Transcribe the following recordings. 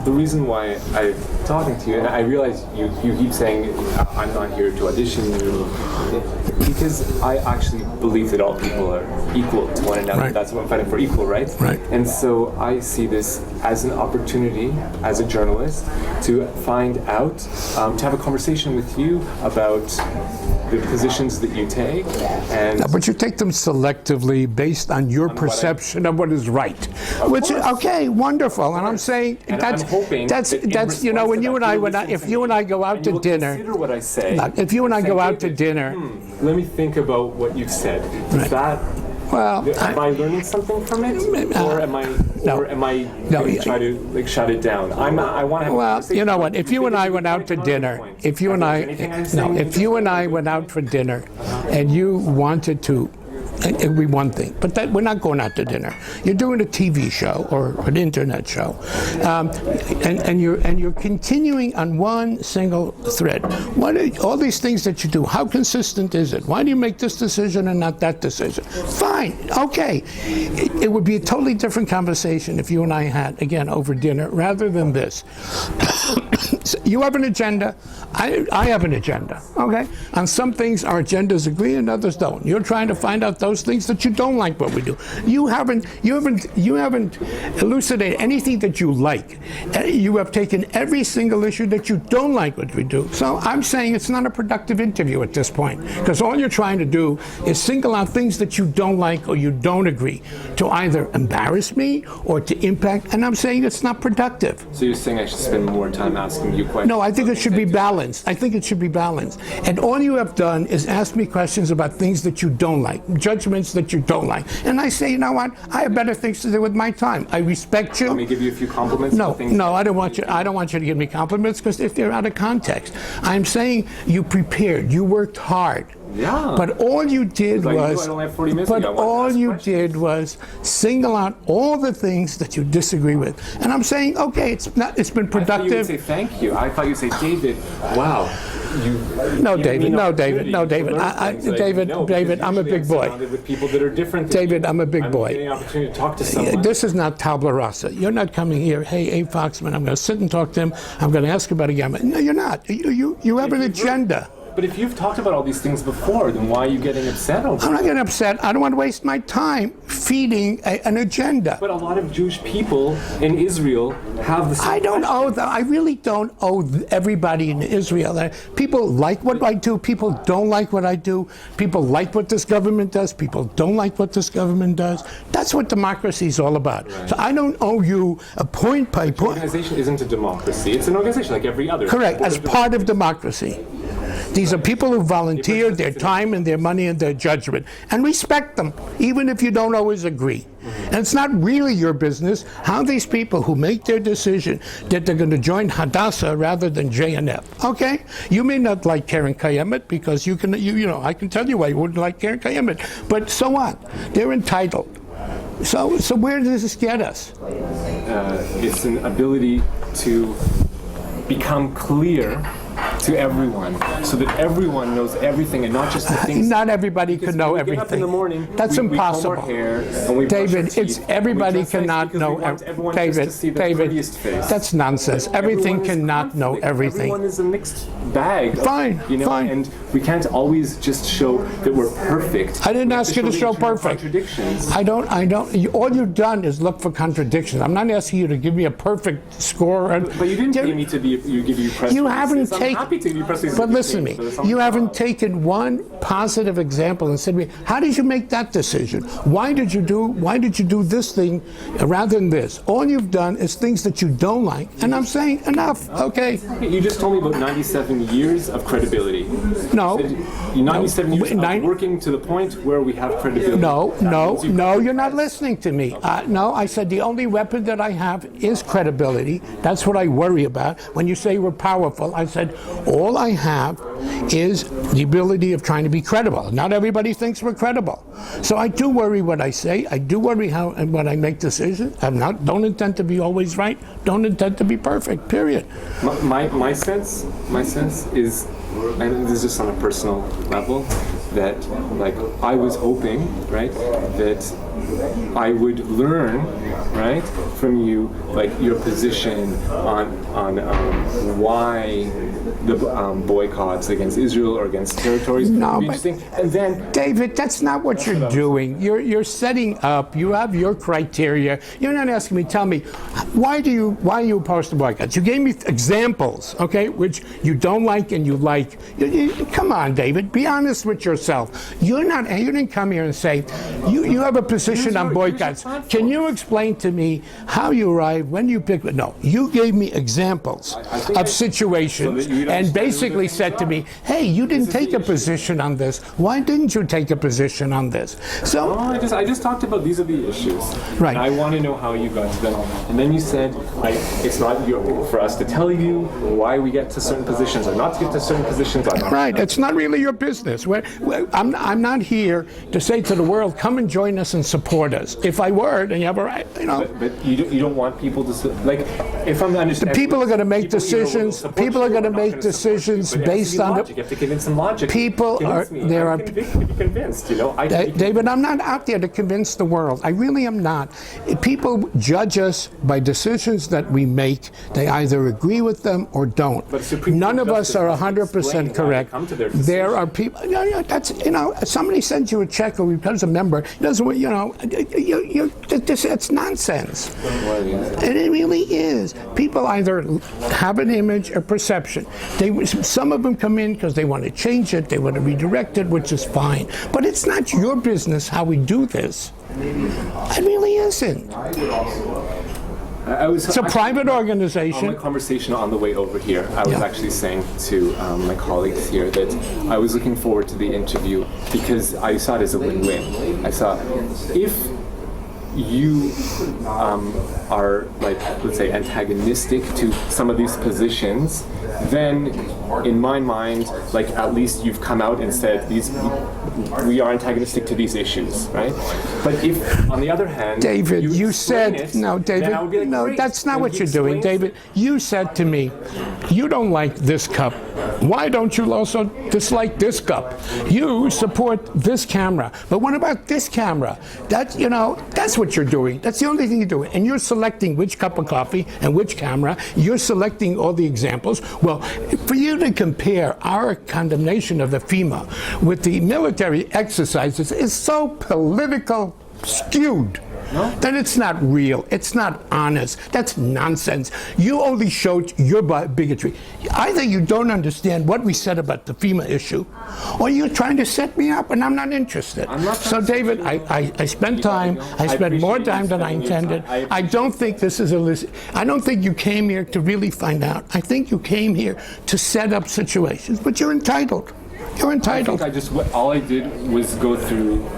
the reason why I'm talking to you, and I realize you keep saying I'm not here to audition you, because I actually believe that all people are equal to one another. Right. That's what I'm fighting for, equal, right? Right. And so I see this as an opportunity, as a journalist, to find out, to have a conversation with you about the positions that you take, and But you take them selectively based on your perception of what is right. Which, okay, wonderful. And I'm saying and that's I'm hoping that's that you know, when you and I when if you and I go out to dinner, consider what I say. look, if you and I say, go out to David, dinner, let me think about what you've said. Is that well, am I learning something from it, or am I try to like shut it down? I want to have. well, you know what? If you and I went out to dinner, if you and I went out for dinner, and you wanted to. It'd be one thing, but that, we're not going out to dinner. You're doing a TV show or an internet show, and you're continuing on one single thread. What are, all these things that you do? How consistent is it? Why do you make this decision and not that decision? Fine, okay. It would be a totally different conversation if you and I had again over dinner rather than this. You have an agenda. I have an agenda. Okay. On some things, our agendas agree, and others don't. You're trying to find out those things that you don't like what we do. You haven't elucidated anything that you like. You have taken every single issue that you don't like what we do. So I'm saying it's not a productive interview at this point, because all you're trying to do is single out things that you don't like or you don't agree to either embarrass me or to impact. And I'm saying it's not productive. So you're saying I should spend more time asking you questions? No, I think it should be balanced. I think it should be balanced. And all you have done is ask me questions about things that you don't like, judgments that you don't like. And I say, you know what? I have better things to do with my time. I respect you. Let me give you a few compliments. No, I don't want you. I don't want you to give me compliments, because if they're out of context, I'm saying you prepared. You worked hard. Yeah. But all you did was. I only have 40 minutes. But all you did was single out all the things that you disagree with. And I'm saying, okay, it's been I thought productive. you would say thank you. I thought you'd say, David, wow. No, David. David, I'm a big boy. With people that are different. David, I'm a big boy. I'm getting an opportunity to talk to someone. This is not tabula rasa. You're not coming here, hey, Foxman, I'm going to sit and talk to him. I'm going to ask about a gamma. No, you're not. You have an agenda. But if you've talked about all these things before, then why are you getting upset over it? I'm not getting upset. I don't want to waste my time feeding an agenda. But a lot of Jewish people in Israel have the same I really don't owe everybody in Israel. People like what I do. People don't like what I do. People like what this government does. People don't like what this government does. That's what democracy is all about. Right. So I don't owe you a point by point. An organization isn't a democracy. It's an organization like every other. Correct, as part of democracy. These are people who volunteer their time and their money and their judgment, and respect them, even if you don't always agree. And it's not really your business how these people who make their decision that they're going to join Hadassah rather than JNF. Okay? You may not like Karen Kayemet, because you know, I can tell you why you wouldn't like Karen Kayemet, but so what? They're entitled. So where does this get us? It's an ability to become clear to everyone, so that everyone knows everything and not just the things. Not everybody can know we everything. Get up in the morning, that's impossible. We comb our hair and we David, everybody cannot know everything. David, that's nonsense. Everything cannot know everything. Everyone is a mixed bag. Fine, fine. And we can't always just show that we're perfect. I didn't ask you to show perfect. Contradictions. I don't. All you've done is look for contradictions. I'm not asking you to give me a perfect score. But you didn't give me to be. You give you press. You haven't taken. But listen to me. You haven't taken one positive example and said to me, "How did you make that decision? Why did you do this thing rather than this?" All you've done is things that you don't like, and I'm saying enough. Okay. You just told me about 97 years of credibility. No. 97 years of working to the point where we have credibility. No, you're not listening to me. No, I said the only weapon that I have is credibility. That's what I worry about. When you say we're powerful, I said all I have is the ability of trying to be credible. Not everybody thinks we're credible. So I do worry what I say. I do worry how and when I make decisions. Don't intend to be always right. Don't intend to be perfect. Period. My sense is, and this is just on a personal level, that like I was hoping, right, that I would learn right, from you, like your position on why the boycotts against Israel or against territories. No, but and then David, that's not what you're doing. You're setting up. You have your criteria. You're not asking me. Tell me, why are you opposed to boycotts? You gave me examples, okay, which you don't like and you like. Come on, David. Be honest with yourself. You didn't come here and say you have a position on boycotts. Can you explain to me how you arrived, when you picked? No, you gave me examples of situations and basically said to me, hey, you didn't take a position on this. Why didn't you take a position on this? So I just talked about these are the issues. Right. And I want to know how you got to them. And then you said it's not for us to tell you why we get to certain positions or not to get to certain positions. Right. It's not really your business. I'm not here to say to the world, come and join us and support us. If I were, then you have a right, But you don't want people to, like, if I'm understanding. The people are going to make decisions. People are going to make decisions based on logic. You have to convince them logic. People are, there are. To be convinced, David, I'm not out there to convince the world. I really am not. People judge us by decisions that we make. They either agree with them or don't. None of us are 100% correct. There are people. That's somebody sends you a check or becomes a member. It doesn't. It's nonsense. And it really is. People either have an image or perception. Some of them come in because they want to change it. They want to redirect it, which is fine. But it's not your business how we do this. It really isn't. It's a private organization. On the conversation on the way over here, I was actually saying to my colleagues here that I was looking forward to the interview because I saw it as a win-win. I saw if you are, like, let's say, antagonistic to some of these positions, then in my mind, like, at least you've come out and said we are antagonistic to these issues, right? But if, on the other hand, David, you said, no, David, like, no, that's not what you're doing, David. You said to me, you don't like this cup. Why don't you also dislike this cup? You support this camera, but what about this camera? That's what you're doing. That's the only thing you're doing. And you're selecting which cup of coffee and which camera. You're selecting all the examples. Well, for you to compare our condemnation of the FEMA with the military exercises is so political skewed. No? That it's not real. It's not honest. That's nonsense. You only showed your bigotry. Either you don't understand what we said about the FEMA issue, or you're trying to set me up, and I'm not interested. So, David, I spent time. I spent more time than I intended. I don't think this is I don't think you came here to really find out. I think you came here to set up situations, but you're entitled. You're entitled. I think all I did was go through.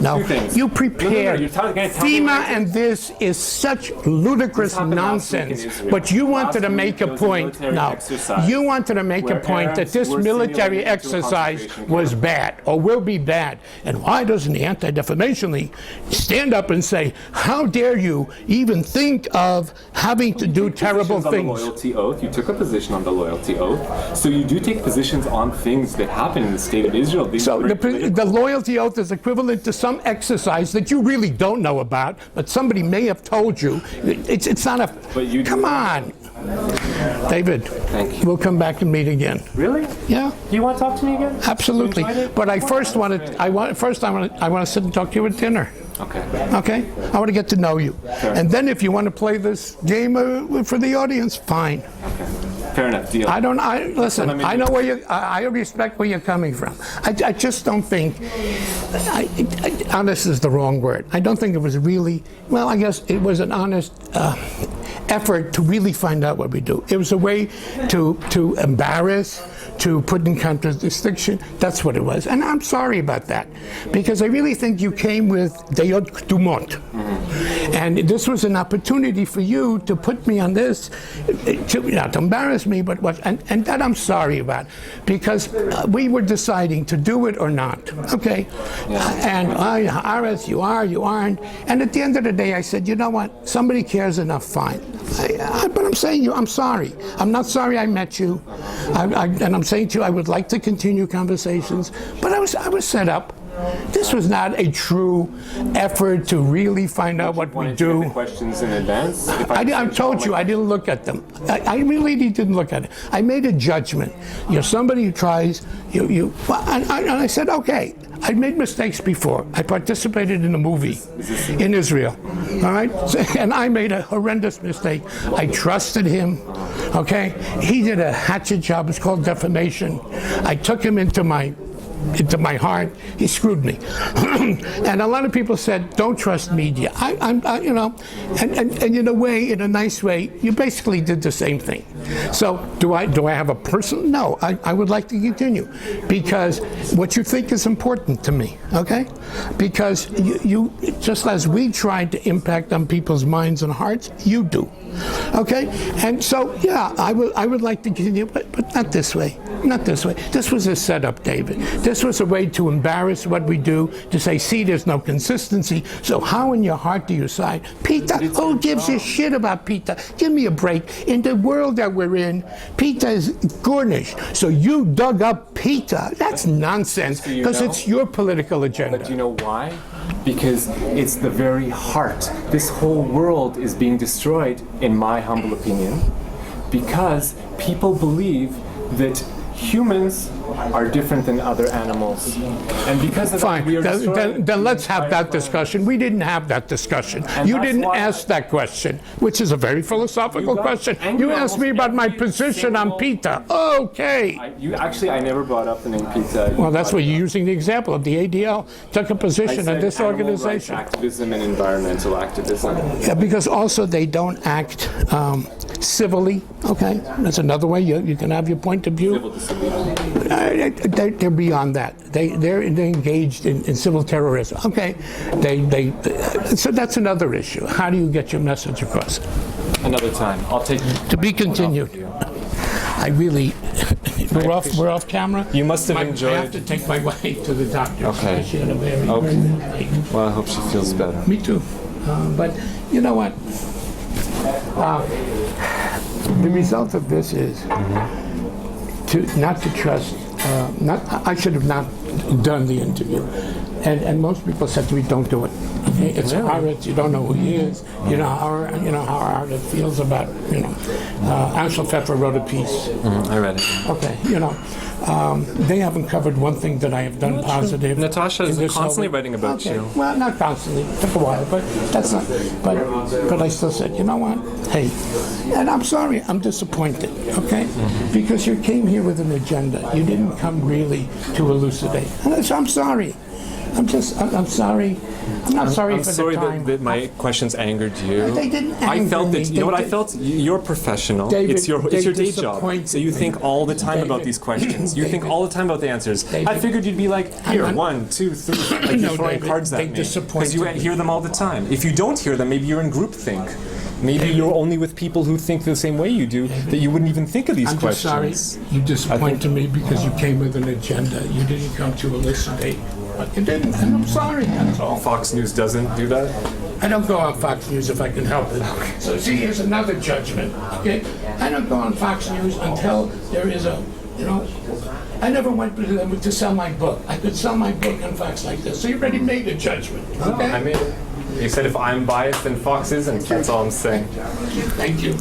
No, you prepared. No, FEMA and this is such ludicrous nonsense. But you wanted to make a point. No, you wanted to make a point that this military exercise was bad or will be bad. And why doesn't the Anti-Defamation League stand up and say, how dare you even think of having to do terrible things? On the loyalty oath. You took a position on the loyalty oath. So you do take positions on things that happen in the state of Israel. So the loyalty oath is equivalent to some exercise that you really don't know about, but somebody may have told you. It's not a. But you come on, David. Thank you. We'll come back and meet again. Really? Yeah. Do you want to talk to me again? Absolutely. But I want to sit and talk to you at dinner. Okay. Okay. I want to get to know you, and then if you want to play this game for the audience, fine. Okay. Fair enough. Deal. Listen. I know where you. I respect where you're coming from. I just don't think. Honest is the wrong word. I don't think it was really. Well, I guess it was an honest effort to really find out what we do. It was a way to embarrass, to put in contradiction. That's what it was. And I'm sorry about that, because I really think you came with Deyot Kdumot. And this was an opportunity for you to put me on this, to embarrass me, but what, and that I'm sorry about, because we were deciding to do it or not. Okay? And Aretz, you aren't. And at the end of the day, I said, you know what? Somebody cares enough, fine. But I'm saying you, I'm sorry. I'm not sorry I met you. And I'm saying to you, I would like to continue conversations, but I was set up. This was not a true effort to really find out what we Wanted to get do. the questions in advance. I told you, I didn't look at them. I really didn't look at it. I made a judgment. You're somebody who tries, and I said, okay, I made mistakes before. I participated in a movie in Israel, all right? And I made a horrendous mistake. I trusted him, okay? He did a hatchet job. It's called defamation. I took him into my heart. He screwed me. And a lot of people said, don't trust media. And in a way, in a nice way, you basically did the same thing. So do I have a personal? No, I would like to continue because what you think is important to me, okay? Because you just as we tried to impact on people's minds and hearts, you do. Okay, and so yeah, I would like to continue, but not this way. Not this way. This was a setup, David. This was a way to embarrass what we do, to say, see, there's no consistency. So how in your heart do you side? Peter, who gives a shit about Peter? Give me a break. In the world that we're in, Peter is garnished. So you dug up Peter. That's nonsense because it's your political agenda. But do you know why? Because it's the very heart. This whole world is being destroyed, in my humble opinion, because people believe that humans are different than other animals. And because of Fine. that, we are destroying Then let's have that discussion. We didn't have that discussion. You didn't ask that question, which is a very philosophical question. You asked me about my position on PETA. Okay. I never brought up the name PETA. Well, that's what you're using the example of. The ADL took a position on this organization. Activism and environmental activism. Yeah, because also they don't act civilly. Okay, that's another way you can have your point of view. Civil disobedience. They're beyond that. They're engaged in civil terrorism. Okay, so that's another issue. How do you get your message across? Another time. I'll take. To be continued. I really. We're off camera. You must have enjoyed. I have to take my wife to the doctor. Okay. She had a very Well, I hope she feels better. Me too. But you know what? The result of this is not to trust. I should have not done the interview, and most people said to me, "Don't do it." Okay? It's hard. You don't know who he is. You know how hard it feels about. Ansel Pfeffer wrote a piece. I read it. Okay, they haven't covered one thing that I have done positive. Natasha is in this constantly whole- writing about okay. you. Well, not constantly. It took a while, but that's not. But I still said, you know what? Hey, and I'm sorry. I'm disappointed. Okay, because you came here with an agenda. You didn't come really to elucidate. And so I'm sorry. I'm sorry. I'm not sorry I'm for sorry the time. that my questions angered you. They didn't I anger felt me. that. You know what I They- felt? You're professional. David, it's your they day job. disappointed So you think me. all the time about David, these questions. You think David, all the time about the answers. I David, figured you'd be like, here, I'm- 1, 2, 3. Like No, you're throwing David, cards they at me. Because disappointed you me. hear them all the time. If you don't hear them, maybe you're in groupthink. Maybe you're only with people who think the same way you do, that you wouldn't even think of these I'm just questions. sorry. You disappointed me because you came with an agenda. You didn't come to elucidate. But you didn't, and I'm sorry, that's all. Fox News doesn't do that? I don't go on Fox News if I can help it. So see, here's another judgment, okay? I don't go on Fox News until there is I never went to them to sell my book. I could sell my book on Fox like this. So you already made a judgment, okay? I made it. You said if I'm biased, then Fox isn't. That's all I'm saying. Thank you.